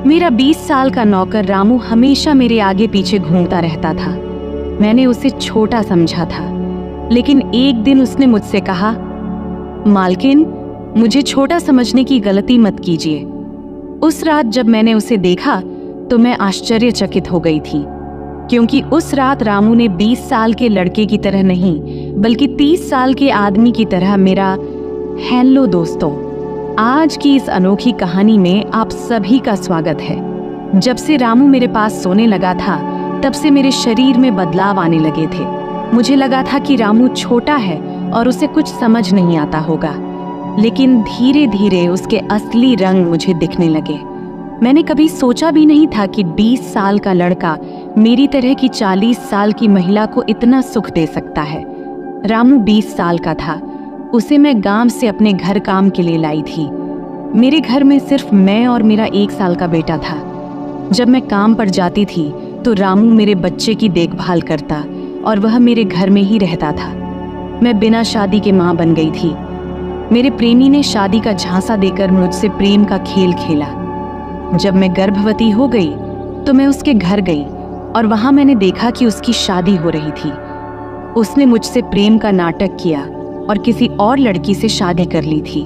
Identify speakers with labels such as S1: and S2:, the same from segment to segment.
S1: मेरा 20 साल का नौकर रामू हमेशा मेरे आगे पीछे घूमता रहता था। मैंने उसे छोटा समझा था, लेकिन एक दिन उसने मुझसे कहा, मालकिन, मुझे छोटा समझने की गलती मत कीजिए। उस रात जब मैंने उसे देखा तो मैं आश्चर्यचकित हो गई थी, क्योंकि उस रात रामू ने 20 साल के लड़के की तरह नहीं, बल्कि 30 साल के आदमी की तरह मेरा हेलो दोस्तों, आज की इस अनोखी कहानी में आप सभी का स्वागत है। जब से रामू मेरे पास सोने लगा था, तब से मेरे शरीर में बदलाव आने लगे थे। मुझे लगा था कि रामू छोटा है और उसे कुछ समझ नहीं आता होगा, लेकिन धीरे धीरे उसके असली रंग मुझे दिखने लगे। मैंने कभी सोचा भी नहीं था कि 20 साल का लड़का मेरी तरह की 40 साल की महिला को इतना सुख दे सकता है। रामू 20 साल का था। उसे मैं गांव से अपने घर काम के लिए लाई थी। मेरे घर में सिर्फ मैं और मेरा 1 साल का बेटा था। जब मैं काम पर जाती थी तो रामू मेरे बच्चे की देखभाल करता और वह मेरे घर में ही रहता था। मैं बिना शादी के माँ बन गई थी। मेरे प्रेमी ने शादी का झांसा देकर मुझसे प्रेम का खेल खेला। जब मैं गर्भवती हो गई तो मैं उसके घर गई और वहां मैंने देखा कि उसकी शादी हो रही थी। उसने मुझसे प्रेम का नाटक किया और किसी और लड़की से शादी कर ली थी।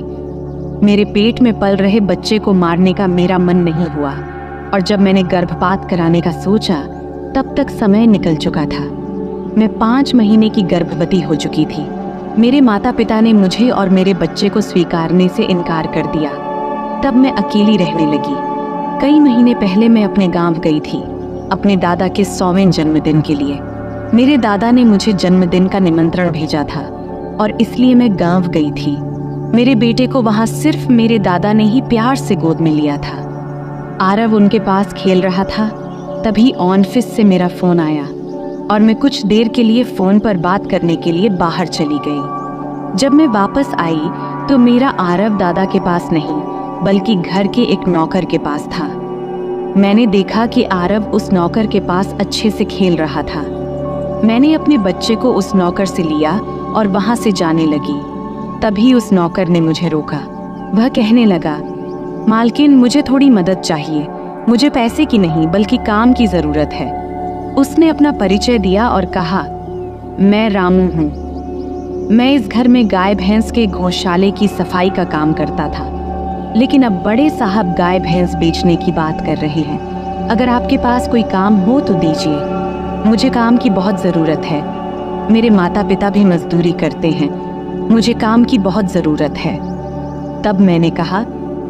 S1: मेरे पेट में पल रहे बच्चे को मारने का मेरा मन नहीं हुआ, और जब मैंने गर्भपात कराने का सोचा तब तक समय निकल चुका था। मैं 5 महीने की गर्भवती हो चुकी थी। मेरे माता पिता ने मुझे और मेरे बच्चे को स्वीकारने से इनकार कर दिया। तब मैं अकेली रहने लगी। कई महीने पहले मैं अपने गांव गई थी, अपने दादा के 100वें जन्मदिन के लिए। मेरे दादा ने मुझे जन्मदिन का निमंत्रण भेजा था और इसलिए मैं गांव गई थी। मेरे बेटे को वहां सिर्फ मेरे दादा ने ही प्यार से गोद में लिया था। आरव उनके पास खेल रहा था। तभी ऑफिस से मेरा फोन आया और मैं कुछ देर के लिए फोन पर बात करने के लिए बाहर चली गई। जब मैं वापस आई तो मेरा आरव दादा के पास नहीं, बल्कि घर के एक नौकर के पास था। मैंने देखा कि आरव उस नौकर के पास अच्छे से खेल रहा था। मैंने अपने बच्चे को उस नौकर से लिया और वहां से जाने लगी। तभी उस नौकर ने मुझे रोका। वह कहने लगा, मालकिन, मुझे थोड़ी मदद चाहिए। मुझे पैसे की नहीं, बल्कि काम की जरूरत है। उसने अपना परिचय दिया और कहा, मैं रामू हूँ। मैं इस घर में गाय भैंस के गौशाले की सफाई का काम करता था, लेकिन अब बड़े साहब गाय भैंस बेचने की बात कर रहे हैं। अगर आपके पास कोई काम हो तो दीजिए। मुझे काम की बहुत ज़रूरत है। मेरे माता पिता भी मजदूरी करते हैं। मुझे काम की बहुत ज़रूरत है। तब मैंने कहा,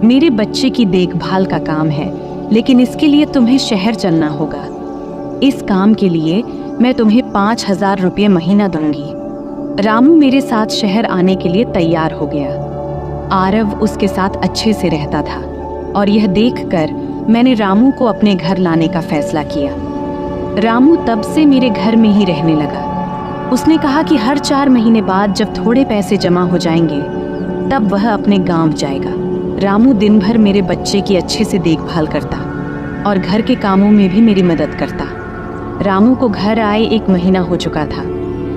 S1: मेरे बच्चे की देखभाल का काम है, लेकिन इसके लिए तुम्हें शहर चलना होगा। इस काम के लिए मैं तुम्हें 5,000 रुपये महीना दूंगी। रामू मेरे साथ शहर आने के लिए तैयार हो गया। आरव उसके साथ अच्छे से रहता था और यह देखकर मैंने रामू को अपने घर लाने का फैसला किया। रामू तब से मेरे घर में ही रहने लगा। उसने कहा कि हर 4 महीने बाद जब थोड़े पैसे जमा हो जाएंगे तब वह अपने गांव जाएगा। रामू दिन भर मेरे बच्चे की अच्छे से देखभाल करता और घर के कामों में भी मेरी मदद करता। रामू को घर आए 1 महीना हो चुका था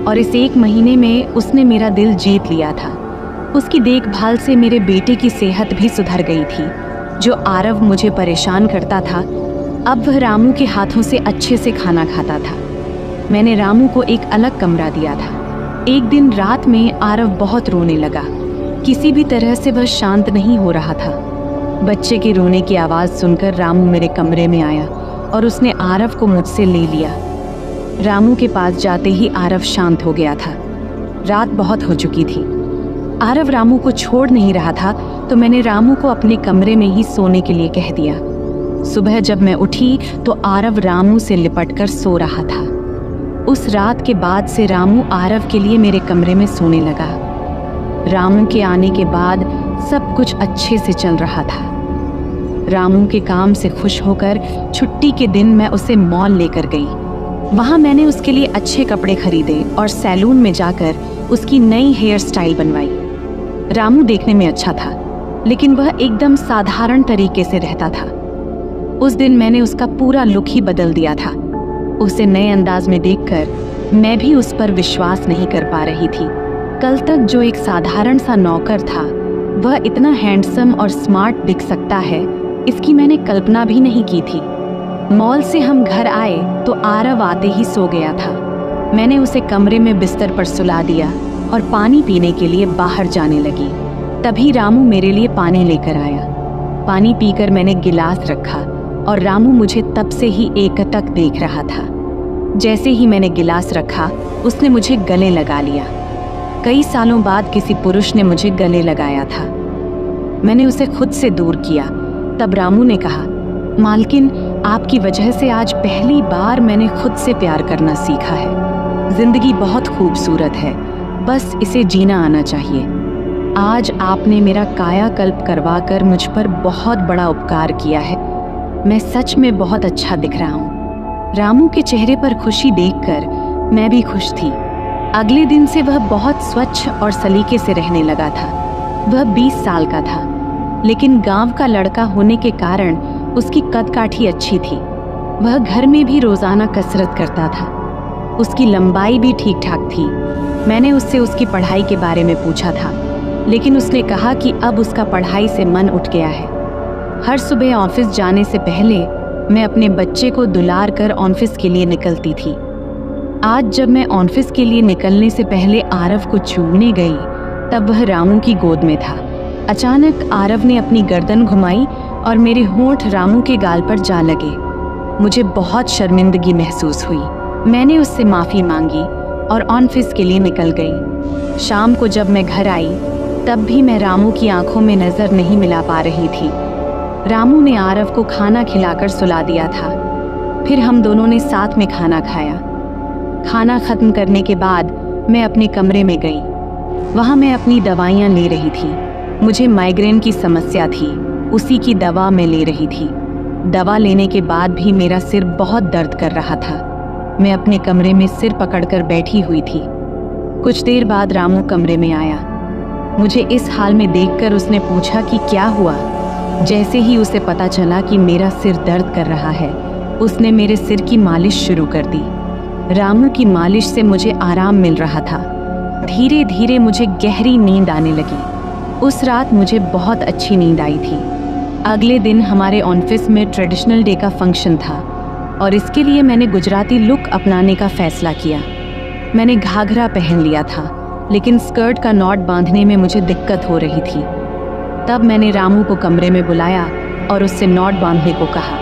S1: और इस 1 महीने में उसने मेरा दिल जीत लिया था। उसकी देखभाल से मेरे बेटे की सेहत भी सुधर गई थी। जो आरव मुझे परेशान करता था, अब वह रामू के हाथों से अच्छे से खाना खाता था। मैंने रामू को एक अलग कमरा दिया था। एक दिन रात में आरव बहुत रोने लगा। किसी भी तरह से वह शांत नहीं हो रहा था। बच्चे के रोने की आवाज़ सुनकर रामू मेरे कमरे में आया और उसने आरव को मुझसे ले लिया। रामू के पास जाते ही आरव शांत हो गया था। रात बहुत हो चुकी थी। आरव रामू को छोड़ नहीं रहा था, तो मैंने रामू को अपने कमरे में ही सोने के लिए कह दिया। सुबह जब मैं उठी तो आरव रामू से लिपटकर सो रहा था। उस रात के बाद से रामू आरव के लिए मेरे कमरे में सोने लगा। रामू के आने के बाद सब कुछ अच्छे से चल रहा था। रामू के काम से खुश होकर छुट्टी के दिन मैं उसे मॉल लेकर गई। वहाँ मैंने उसके लिए अच्छे कपड़े खरीदे और सैलून में जाकर उसकी नई हेयर स्टाइल बनवाई। रामू देखने में अच्छा था, लेकिन वह एकदम साधारण तरीके से रहता था। उस दिन मैंने उसका पूरा लुक ही बदल दिया था। उसे नए अंदाज में देखकर मैं भी उस पर विश्वास नहीं कर पा रही थी। कल तक जो एक साधारण सा नौकर था, वह इतना हैंडसम और स्मार्ट दिख सकता है, इसकी मैंने कल्पना भी नहीं की थी। मॉल से हम घर आए तो आरव आते ही सो गया था। मैंने उसे कमरे में बिस्तर पर सुला दिया और पानी पीने के लिए बाहर जाने लगी। तभी रामू मेरे लिए पानी लेकर आया। पानी पीकर मैंने गिलास रखा और रामू मुझे तब से ही एकटक देख रहा था। जैसे ही मैंने गिलास रखा, उसने मुझे गले लगा लिया। कई सालों बाद किसी पुरुष ने मुझे गले लगाया था। मैंने उसे खुद से दूर किया। तब रामू ने कहा, मालकिन, आपकी वजह से आज पहली बार मैंने खुद से प्यार करना सीखा है। जिंदगी बहुत खूबसूरत है, बस इसे जीना आना चाहिए। आज आपने मेरा कायाकल्प करवाकर मुझ पर बहुत बड़ा उपकार किया है। मैं सच में बहुत अच्छा दिख रहा हूँ। रामू के चेहरे पर खुशी देखकर मैं भी खुश थी। अगले दिन से वह बहुत स्वच्छ और सलीके से रहने लगा था। वह 20 साल का था, लेकिन गांव का लड़का होने के कारण उसकी कदकाठी अच्छी थी। वह घर में भी रोजाना कसरत करता था। उसकी लंबाई भी ठीक ठाक थी। मैंने उससे उसकी पढ़ाई के बारे में पूछा था, लेकिन उसने कहा कि अब उसका पढ़ाई से मन उठ गया है। हर सुबह ऑफिस जाने से पहले मैं अपने बच्चे को दुलार कर ऑफिस के लिए निकलती थी। आज जब मैं ऑफिस के लिए निकलने से पहले आरव को छूने गई, तब वह रामू की गोद में था। अचानक आरव ने अपनी गर्दन घुमाई और मेरे होंठ रामू के गाल पर जा लगे। मुझे बहुत शर्मिंदगी महसूस हुई। मैंने उससे माफ़ी मांगी और ऑफिस के लिए निकल गई। शाम को जब मैं घर आई, तब भी मैं रामू की आंखों में नज़र नहीं मिला पा रही थी। रामू ने आरव को खाना खिलाकर सुला दिया था। फिर हम दोनों ने साथ में खाना खाया। खाना ख़त्म करने के बाद मैं अपने कमरे में गई। वहाँ मैं अपनी दवाइयाँ ले रही थी। मुझे माइग्रेन की समस्या थी, उसी की दवा मैं ले रही थी। दवा लेने के बाद भी मेरा सिर बहुत दर्द कर रहा था। मैं अपने कमरे में सिर पकड़कर बैठी हुई थी। कुछ देर बाद रामू कमरे में आया। मुझे इस हाल में देखकर उसने पूछा कि क्या हुआ। जैसे ही उसे पता चला कि मेरा सिर दर्द कर रहा है, उसने मेरे सिर की मालिश शुरू कर दी। रामू की मालिश से मुझे आराम मिल रहा था। धीरे धीरे मुझे गहरी नींद आने लगी। उस रात मुझे बहुत अच्छी नींद आई थी। अगले दिन हमारे ऑफिस में ट्रेडिशनल डे का फंक्शन था और इसके लिए मैंने गुजराती लुक अपनाने का फैसला किया। मैंने घाघरा पहन लिया था, लेकिन स्कर्ट का नॉट बांधने में मुझे दिक्कत हो रही थी। तब मैंने रामू को कमरे में बुलाया और उससे नॉट बांधने को कहा।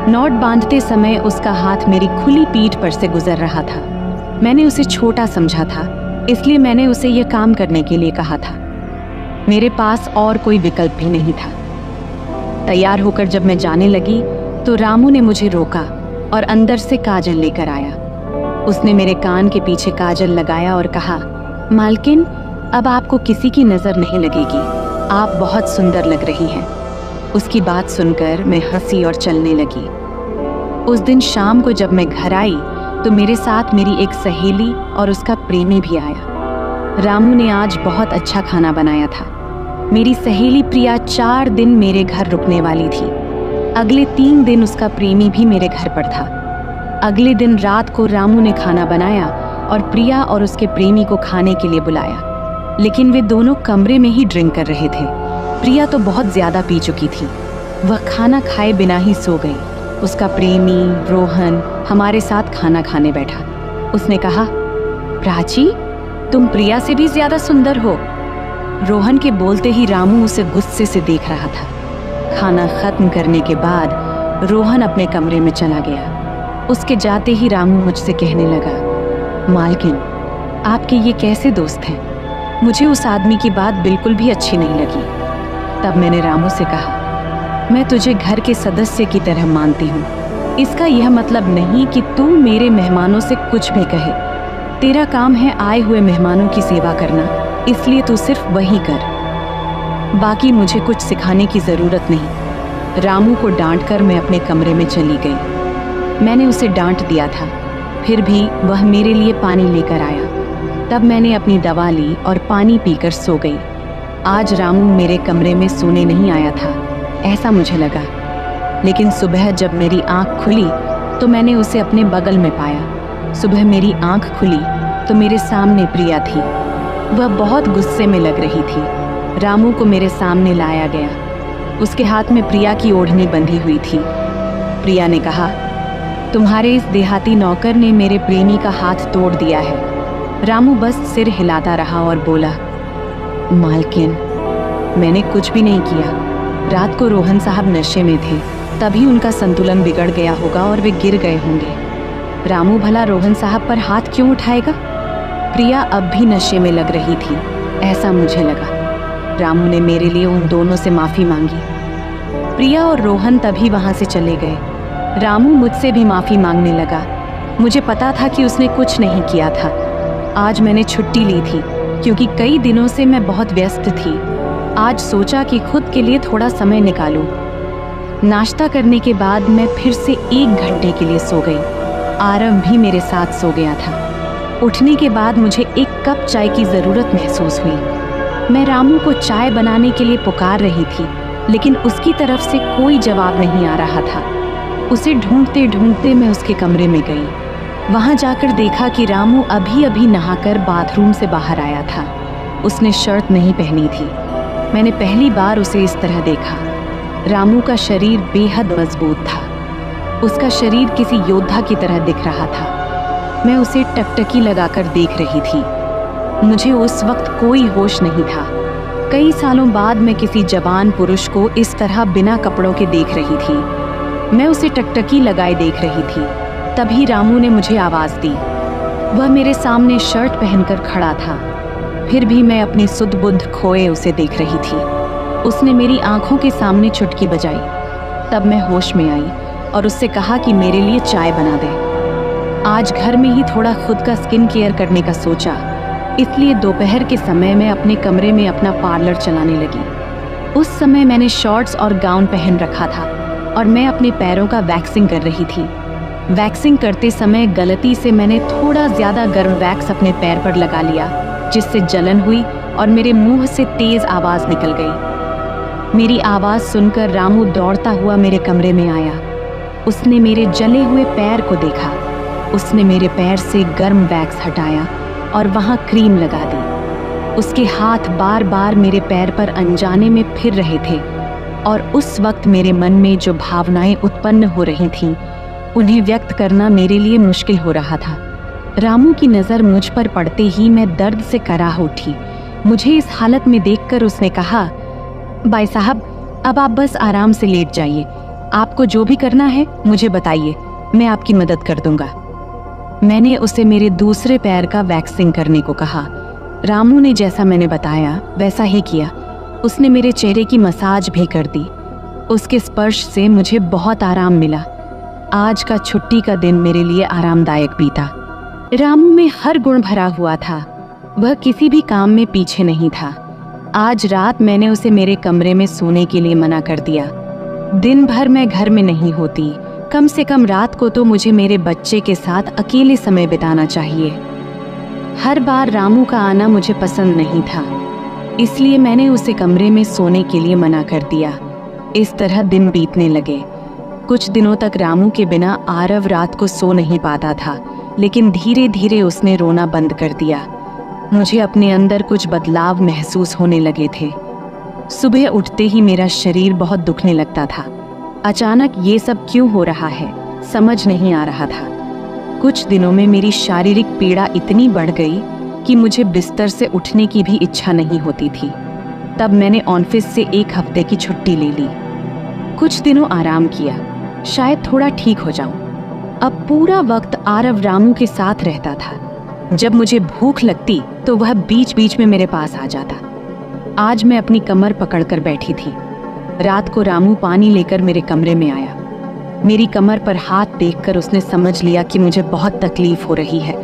S1: नॉट बांधते समय उसका हाथ मेरी खुली पीठ पर से गुजर रहा था। मैंने उसे छोटा समझा था, इसलिए मैंने उसे यह काम करने के लिए कहा था। मेरे पास और कोई विकल्प भी नहीं था। तैयार होकर जब मैं जाने लगी तो रामू ने मुझे रोका और अंदर से काजल लेकर आया। उसने मेरे कान के पीछे काजल लगाया और कहा, मालकिन, अब आपको किसी की नज़र नहीं लगेगी। आप बहुत सुंदर लग रही हैं। उसकी बात सुनकर मैं हंसी और चलने लगी। उस दिन शाम को जब मैं घर आई तो मेरे साथ मेरी एक सहेली और उसका प्रेमी भी आया। रामू ने आज बहुत अच्छा खाना बनाया था। मेरी सहेली प्रिया 4 दिन मेरे घर रुकने वाली थी। अगले 3 दिन उसका प्रेमी भी मेरे घर पर था। अगले दिन रात को रामू ने खाना बनाया और प्रिया और उसके प्रेमी को खाने के लिए बुलाया, लेकिन वे दोनों कमरे में ही ड्रिंक कर रहे थे। प्रिया तो बहुत ज़्यादा पी चुकी थी। वह खाना खाए बिना ही सो गई। उसका प्रेमी रोहन हमारे साथ खाना खाने बैठा। उसने कहा, प्राची, तुम प्रिया से भी ज़्यादा सुंदर हो। रोहन के बोलते ही रामू उसे गुस्से से देख रहा था। खाना खत्म करने के बाद रोहन अपने कमरे में चला गया। उसके जाते ही रामू मुझसे कहने लगा, मालकिन, आपके ये कैसे दोस्त हैं? मुझे उस आदमी की बात बिल्कुल भी अच्छी नहीं लगी। तब मैंने रामू से कहा, मैं तुझे घर के सदस्य की तरह मानती हूँ। इसका यह मतलब नहीं कि तू मेरे मेहमानों से कुछ भी कहे। तेरा काम है आए हुए मेहमानों की सेवा करना, इसलिए तू सिर्फ वही कर। बाकी मुझे कुछ सिखाने की ज़रूरत नहीं। रामू को डांटकर मैं अपने कमरे में चली गई। मैंने उसे डांट दिया था, फिर भी वह मेरे लिए पानी लेकर आया। तब मैंने अपनी दवा ली और पानी पीकर सो गई। आज रामू मेरे कमरे में सोने नहीं आया था, ऐसा मुझे लगा। लेकिन सुबह जब मेरी आँख खुली तो मैंने उसे अपने बगल में पाया। सुबह मेरी आँख खुली तो मेरे सामने प्रिया थी। वह बहुत गुस्से में लग रही थी। रामू को मेरे सामने लाया गया। उसके हाथ में प्रिया की ओढ़नी बंधी हुई थी। प्रिया ने कहा, तुम्हारे इस देहाती नौकर ने मेरे प्रेमी का हाथ तोड़ दिया है। रामू बस सिर हिलाता रहा और बोला, मालकिन, मैंने कुछ भी नहीं किया। रात को रोहन साहब नशे में थे, तभी उनका संतुलन बिगड़ गया होगा और वे गिर गए होंगे। रामू भला रोहन साहब पर हाथ क्यों उठाएगा? प्रिया अब भी नशे में लग रही थी, ऐसा मुझे लगा। रामू ने मेरे लिए उन दोनों से माफ़ी मांगी। प्रिया और रोहन तभी वहाँ से चले गए। रामू मुझसे भी माफ़ी मांगने लगा। मुझे पता था कि उसने कुछ नहीं किया था। आज मैंने छुट्टी ली थी क्योंकि कई दिनों से मैं बहुत व्यस्त थी। आज सोचा कि खुद के लिए थोड़ा समय निकालूं। नाश्ता करने के बाद मैं फिर से 1 घंटे के लिए सो गई। आरव भी मेरे साथ सो गया था। उठने के बाद मुझे 1 कप चाय की ज़रूरत महसूस हुई। मैं रामू को चाय बनाने के लिए पुकार रही थी, लेकिन उसकी तरफ से कोई जवाब नहीं आ रहा था। उसे ढूंढते ढूंढते मैं उसके कमरे में गई। वहाँ जाकर देखा कि रामू अभी अभी नहाकर बाथरूम से बाहर आया था। उसने शर्ट नहीं पहनी थी। मैंने पहली बार उसे इस तरह देखा। रामू का शरीर बेहद मजबूत था। उसका शरीर किसी योद्धा की तरह दिख रहा था। मैं उसे टकटकी लगाकर देख रही थी। मुझे उस वक्त कोई होश नहीं था। कई सालों बाद मैं किसी जवान पुरुष को इस तरह बिना कपड़ों के देख रही थी। मैं उसे टकटकी लगाए देख रही थी। तभी रामू ने मुझे आवाज़ दी। वह मेरे सामने शर्ट पहनकर खड़ा था। फिर भी मैं अपनी सुध बुद्ध खोए उसे देख रही थी। उसने मेरी आंखों के सामने चुटकी बजाई। तब मैं होश में आई और उससे कहा कि मेरे लिए चाय बना दे। आज घर में ही थोड़ा खुद का स्किन केयर करने का सोचा, इसलिए दोपहर के समय मैं अपने कमरे में अपना पार्लर चलाने लगी। उस समय मैंने शॉर्ट्स और गाउन पहन रखा था और मैं अपने पैरों का वैक्सिंग कर रही थी। वैक्सिंग करते समय गलती से मैंने थोड़ा ज़्यादा गर्म वैक्स अपने पैर पर लगा लिया, जिससे जलन हुई और मेरे मुंह से तेज़ आवाज़ निकल गई। मेरी आवाज़ सुनकर रामू दौड़ता हुआ मेरे कमरे में आया। उसने मेरे जले हुए पैर को देखा। उसने मेरे पैर से गर्म वैक्स हटाया और वहाँ क्रीम लगा दी। उसके हाथ बार बार मेरे पैर पर अनजाने में फिर रहे थे और उस वक्त मेरे मन में जो भावनाएं उत्पन्न हो रही थीं, उन्हें व्यक्त करना मेरे लिए मुश्किल हो रहा था। रामू की नज़र मुझ पर पड़ते ही मैं दर्द से कराह उठी। मुझे इस हालत में देखकर उसने कहा, भाई साहब, अब आप बस आराम से लेट जाइए। आपको जो भी करना है मुझे बताइए, मैं आपकी मदद कर दूंगा। मैंने उसे मेरे दूसरे पैर का वैक्सिंग करने को कहा। रामू ने जैसा मैंने बताया वैसा ही किया। उसने मेरे चेहरे की मसाज भी कर दी। उसके स्पर्श से मुझे बहुत आराम मिला। आज का छुट्टी का दिन मेरे लिए आरामदायक बीता। रामू में हर गुण भरा हुआ था। वह किसी भी काम में पीछे नहीं था। आज रात मैंने उसे मेरे कमरे में सोने के लिए मना कर दिया। दिन भर मैं घर में नहीं होती। कम से कम रात को तो मुझे मेरे बच्चे के साथ अकेले समय बिताना चाहिए। हर बार रामू का आना मुझे पसंद नहीं था, इसलिए मैंने उसे कमरे में सोने के लिए मना कर दिया। इस तरह दिन बीतने लगे। कुछ दिनों तक रामू के बिना आरव रात को सो नहीं पाता था, लेकिन धीरे धीरे उसने रोना बंद कर दिया। मुझे अपने अंदर कुछ बदलाव महसूस होने लगे थे। सुबह उठते ही मेरा शरीर बहुत दुखने लगता था। अचानक ये सब क्यों हो रहा है समझ नहीं आ रहा था। कुछ दिनों में मेरी शारीरिक पीड़ा इतनी बढ़ गई कि मुझे बिस्तर से उठने की भी इच्छा नहीं होती थी। तब मैंने ऑफिस से 1 हफ्ते की छुट्टी ले ली। कुछ दिनों आराम किया, शायद थोड़ा ठीक हो जाऊं। अब पूरा वक्त आरव रामू के साथ रहता था। जब मुझे भूख लगती तो वह बीच बीच में मेरे पास आ जाता। आज मैं अपनी कमर पकड़कर बैठी थी। रात को रामू पानी लेकर मेरे कमरे में आया। मेरी कमर पर हाथ देखकर उसने समझ लिया कि मुझे बहुत तकलीफ हो रही है।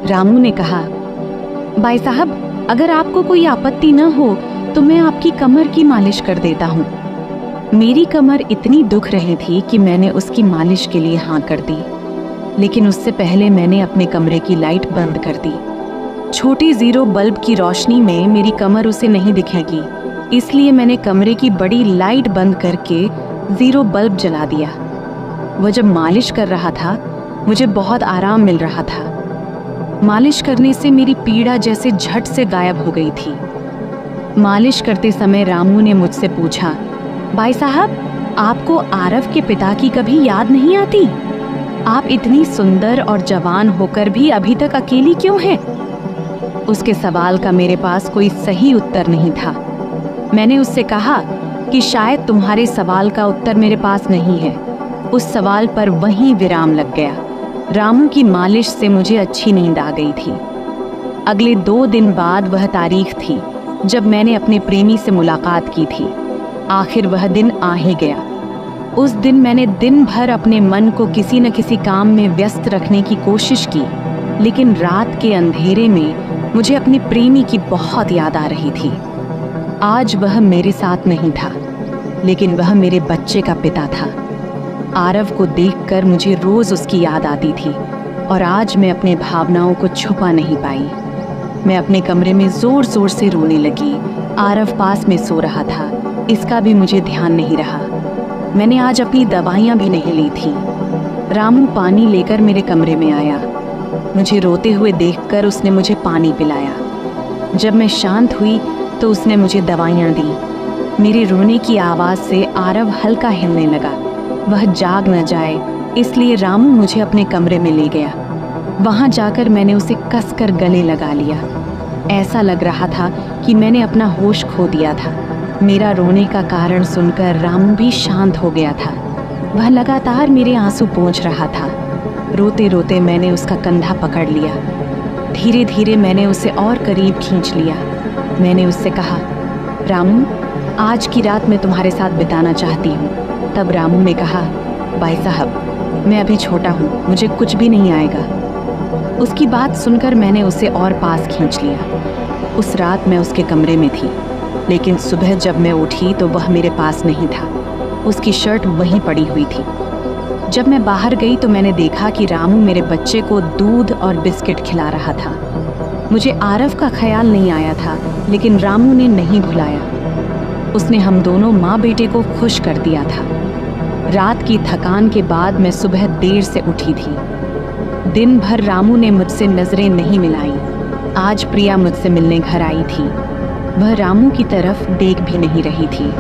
S1: रामू ने कहा, भाई साहब, अगर आपको कोई आपत्ति न हो तो मैं आपकी कमर की मालिश कर देता हूँ। मेरी कमर इतनी दुख रही थी कि मैंने उसकी मालिश के लिए हाँ कर दी, लेकिन उससे पहले मैंने अपने कमरे की लाइट बंद कर दी। छोटी 0 बल्ब की रोशनी में मेरी कमर उसे नहीं दिखेगी, इसलिए मैंने कमरे की बड़ी लाइट बंद करके 0 बल्ब जला दिया। वह जब मालिश कर रहा था मुझे बहुत आराम मिल रहा था। मालिश करने से मेरी पीड़ा जैसे झट से गायब हो गई थी। मालिश करते समय रामू ने मुझसे पूछा, भाई साहब, आपको आरव के पिता की कभी याद नहीं आती? आप इतनी सुंदर और जवान होकर भी अभी तक अकेली क्यों हैं? उसके सवाल का मेरे पास कोई सही उत्तर नहीं था। मैंने उससे कहा कि शायद तुम्हारे सवाल का उत्तर मेरे पास नहीं है। उस सवाल पर वहीं विराम लग गया। रामू की मालिश से मुझे अच्छी नींद आ गई थी। अगले 2 दिन बाद वह तारीख थी जब मैंने अपने प्रेमी से मुलाकात की थी। आखिर वह दिन आ ही गया। उस दिन मैंने दिन भर अपने मन को किसी न किसी काम में व्यस्त रखने की कोशिश की, लेकिन रात के अंधेरे में मुझे अपने प्रेमी की बहुत याद आ रही थी। आज वह मेरे साथ नहीं था, लेकिन वह मेरे बच्चे का पिता था। आरव को देखकर मुझे रोज उसकी याद आती थी और आज मैं अपने भावनाओं को छुपा नहीं पाई। मैं अपने कमरे में जोर जोर से रोने लगी। आरव पास में सो रहा था, इसका भी मुझे ध्यान नहीं रहा। मैंने आज अपनी दवाइयाँ भी नहीं ली थी। रामू पानी लेकर मेरे कमरे में आया। मुझे रोते हुए देखकर उसने मुझे पानी पिलाया। जब मैं शांत हुई तो उसने मुझे दवाइयाँ दी। मेरे रोने की आवाज़ से आरव हल्का हिलने लगा। वह जाग न जाए इसलिए रामू मुझे अपने कमरे में ले गया। वहाँ जाकर मैंने उसे कसकर गले लगा लिया। ऐसा लग रहा था कि मैंने अपना होश खो दिया था। मेरा रोने का कारण सुनकर रामू भी शांत हो गया था। वह लगातार मेरे आंसू पोंछ रहा था। रोते रोते मैंने उसका कंधा पकड़ लिया। धीरे धीरे मैंने उसे और करीब खींच लिया। मैंने उससे कहा, रामू, आज की रात मैं तुम्हारे साथ बिताना चाहती हूँ। तब रामू ने कहा, भाई साहब, मैं अभी छोटा हूँ, मुझे कुछ भी नहीं आएगा। उसकी बात सुनकर मैंने उसे और पास खींच लिया। उस रात मैं उसके कमरे में थी, लेकिन सुबह जब मैं उठी तो वह मेरे पास नहीं था। उसकी शर्ट वहीं पड़ी हुई थी। जब मैं बाहर गई तो मैंने देखा कि रामू मेरे बच्चे को दूध और बिस्किट खिला रहा था। मुझे आरव का ख्याल नहीं आया था, लेकिन रामू ने नहीं भुलाया। उसने हम दोनों माँ बेटे को खुश कर दिया था। रात की थकान के बाद मैं सुबह देर से उठी थी। दिन भर रामू ने मुझसे नजरें नहीं मिलाई। आज प्रिया मुझसे मिलने घर आई थी। वह रामू की तरफ देख भी नहीं रही थी।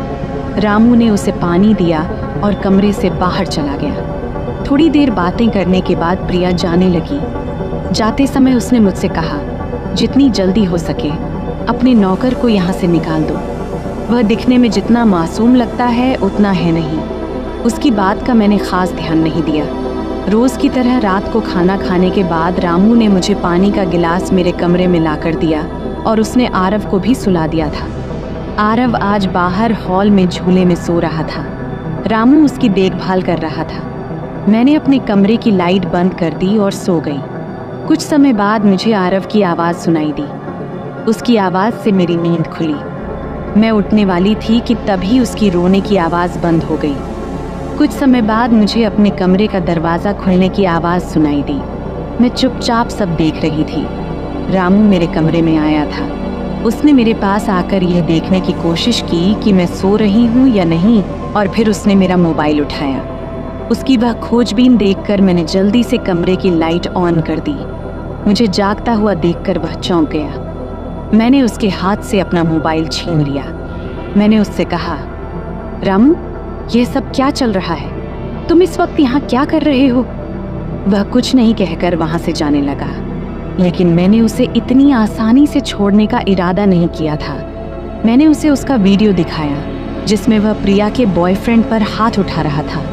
S1: रामू ने उसे पानी दिया और कमरे से बाहर चला गया। थोड़ी देर बातें करने के बाद प्रिया जाने लगी। जाते समय उसने मुझसे कहा, जितनी जल्दी हो सके अपने नौकर को यहाँ से निकाल दो। वह दिखने में जितना मासूम लगता है उतना है नहीं। उसकी बात का मैंने खास ध्यान नहीं दिया। रोज़ की तरह रात को खाना खाने के बाद रामू ने मुझे पानी का गिलास मेरे कमरे में लाकर दिया और उसने आरव को भी सुला दिया था। आरव आज बाहर हॉल में झूले में सो रहा था। रामू उसकी देखभाल कर रहा था। मैंने अपने कमरे की लाइट बंद कर दी और सो गई। कुछ समय बाद मुझे आरव की आवाज़ सुनाई दी। उसकी आवाज़ से मेरी नींद खुली। मैं उठने वाली थी कि तभी उसकी रोने की आवाज़ बंद हो गई। कुछ समय बाद मुझे अपने कमरे का दरवाज़ा खुलने की आवाज़ सुनाई दी। मैं चुपचाप सब देख रही थी। रामू मेरे कमरे में आया था। उसने मेरे पास आकर यह देखने की कोशिश की कि मैं सो रही हूँ या नहीं, और फिर उसने मेरा मोबाइल उठाया। उसकी वह खोजबीन देखकर मैंने जल्दी से कमरे की लाइट ऑन कर दी। मुझे जागता हुआ देखकर वह चौंक गया। मैंने उसके हाथ से अपना मोबाइल छीन लिया। मैंने उससे कहा, रामू, यह सब क्या चल रहा है? तुम इस वक्त यहाँ क्या कर रहे हो? वह कुछ नहीं कहकर वहाँ से जाने लगा, लेकिन मैंने उसे इतनी आसानी से छोड़ने का इरादा नहीं किया था। मैंने उसे उसका वीडियो दिखाया जिसमें वह प्रिया के बॉयफ्रेंड पर हाथ उठा रहा था।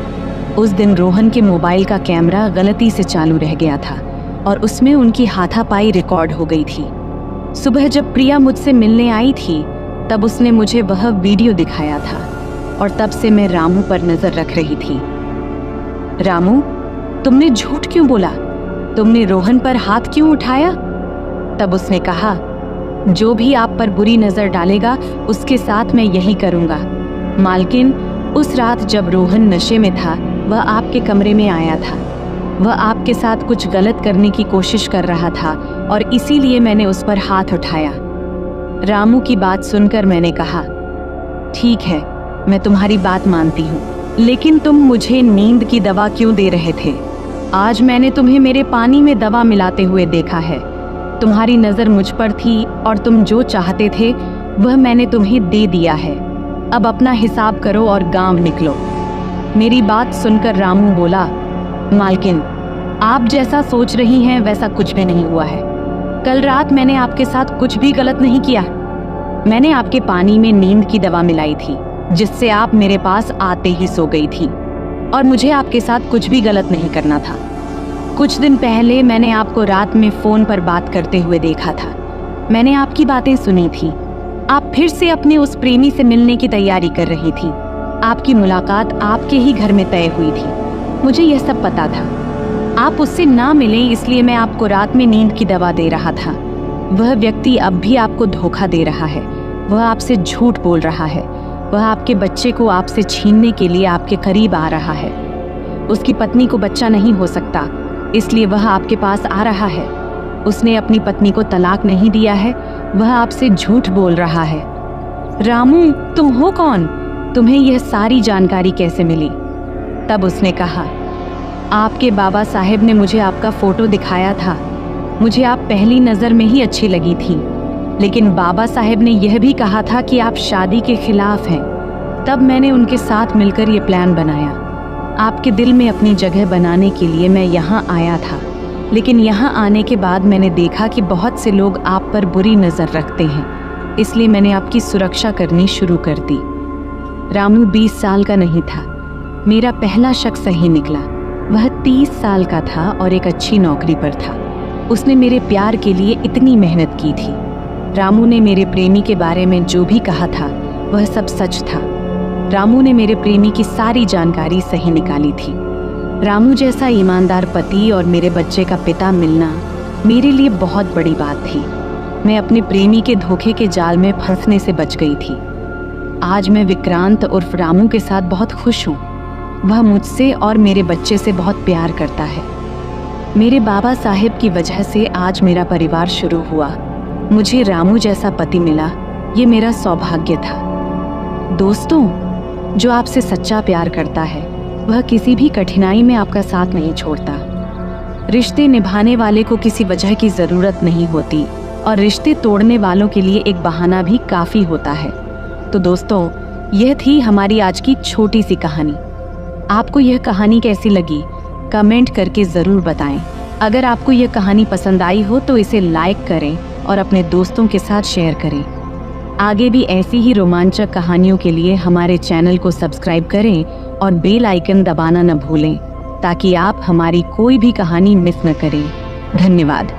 S1: उस दिन रोहन के मोबाइल का कैमरा गलती से चालू रह गया था और उसमें उनकी हाथापाई रिकॉर्ड हो गई थी। सुबह जब प्रिया मुझसे मिलने आई थी तब उसने मुझे वह वीडियो दिखाया था और तब से मैं रामू पर नजर रख रही थी। रामू, तुमने झूठ क्यों बोला? तुमने रोहन पर हाथ क्यों उठाया? तब उसने कहा, जो भी आप पर बुरी नजर डालेगा उसके साथ मैं यही करूंगा। मालकिन, उस रात जब रोहन नशे में था वह आपके कमरे में आया था। वह आपके साथ कुछ गलत करने की कोशिश कर रहा था और इसीलिए मैंने उस पर हाथ उठाया। रामू की बात सुनकर मैंने कहा, ठीक है, मैं तुम्हारी बात मानती हूँ, लेकिन तुम मुझे नींद की दवा क्यों दे रहे थे? आज मैंने तुम्हें मेरे पानी में दवा मिलाते हुए देखा है। तुम्हारी नज़र मुझ पर थी और तुम जो चाहते थे वह मैंने तुम्हें दे दिया है। अब अपना हिसाब करो और गांव निकलो। मेरी बात सुनकर रामू बोला, मालकिन, आप जैसा सोच रही हैं वैसा कुछ भी नहीं हुआ है। कल रात मैंने आपके साथ कुछ भी गलत नहीं किया। मैंने आपके पानी में नींद की दवा मिलाई थी, जिससे आप मेरे पास आते ही सो गई थी, और मुझे आपके साथ कुछ भी गलत नहीं करना था। कुछ दिन पहले मैंने आपको रात में फोन पर बात करते हुए देखा था। मैंने आपकी बातें सुनी थी। आप फिर से अपने उस प्रेमी से मिलने की तैयारी कर रही थी। आपकी मुलाकात आपके ही घर में तय हुई थी। मुझे यह सब पता था। आप उससे ना मिले इसलिए मैं आपको रात में नींद की दवा दे रहा था। वह व्यक्ति अब भी आपको धोखा दे रहा है। वह आपसे झूठ बोल रहा है। वह आपके बच्चे को आपसे छीनने के लिए आपके करीब आ रहा है। उसकी पत्नी को बच्चा नहीं हो सकता, इसलिए वह आपके पास आ रहा है। उसने अपनी पत्नी को तलाक नहीं दिया है। वह आपसे झूठ बोल रहा है। रामू, तुम हो कौन? तुम्हें यह सारी जानकारी कैसे मिली? तब उसने कहा, आपके बाबा साहेब ने मुझे आपका फोटो दिखाया था। मुझे आप पहली नज़र में ही अच्छी लगी थी, लेकिन बाबा साहेब ने यह भी कहा था कि आप शादी के खिलाफ हैं। तब मैंने उनके साथ मिलकर ये प्लान बनाया। आपके दिल में अपनी जगह बनाने के लिए मैं यहाँ आया था, लेकिन यहाँ आने के बाद मैंने देखा कि बहुत से लोग आप पर बुरी नज़र रखते हैं, इसलिए मैंने आपकी सुरक्षा करनी शुरू कर दी। रामू 20 साल का नहीं था। मेरा पहला शक सही निकला। वह 30 साल का था और एक अच्छी नौकरी पर था। उसने मेरे प्यार के लिए इतनी मेहनत की थी। रामू ने मेरे प्रेमी के बारे में जो भी कहा था वह सब सच था। रामू ने मेरे प्रेमी की सारी जानकारी सही निकाली थी। रामू जैसा ईमानदार पति और मेरे बच्चे का पिता मिलना मेरे लिए बहुत बड़ी बात थी। मैं अपने प्रेमी के धोखे के जाल में फंसने से बच गई थी। आज मैं विक्रांत उर्फ रामू के साथ बहुत खुश हूँ। वह मुझसे और मेरे बच्चे से बहुत प्यार करता है। मेरे बाबा साहेब की वजह से आज मेरा परिवार शुरू हुआ। मुझे रामू जैसा पति मिला, ये मेरा सौभाग्य था। दोस्तों, जो आपसे सच्चा प्यार करता है वह किसी भी कठिनाई में आपका साथ नहीं छोड़ता। रिश्ते निभाने वाले को किसी वजह की ज़रूरत नहीं होती, और रिश्ते तोड़ने वालों के लिए एक बहाना भी काफ़ी होता है। तो दोस्तों, यह थी हमारी आज की छोटी सी कहानी। आपको यह कहानी कैसी लगी कमेंट करके ज़रूर बताएं। अगर आपको यह कहानी पसंद आई हो तो इसे लाइक करें और अपने दोस्तों के साथ शेयर करें। आगे भी ऐसी ही रोमांचक कहानियों के लिए हमारे चैनल को सब्सक्राइब करें और बेल आइकन दबाना न भूलें, ताकि आप हमारी कोई भी कहानी मिस न करें। धन्यवाद।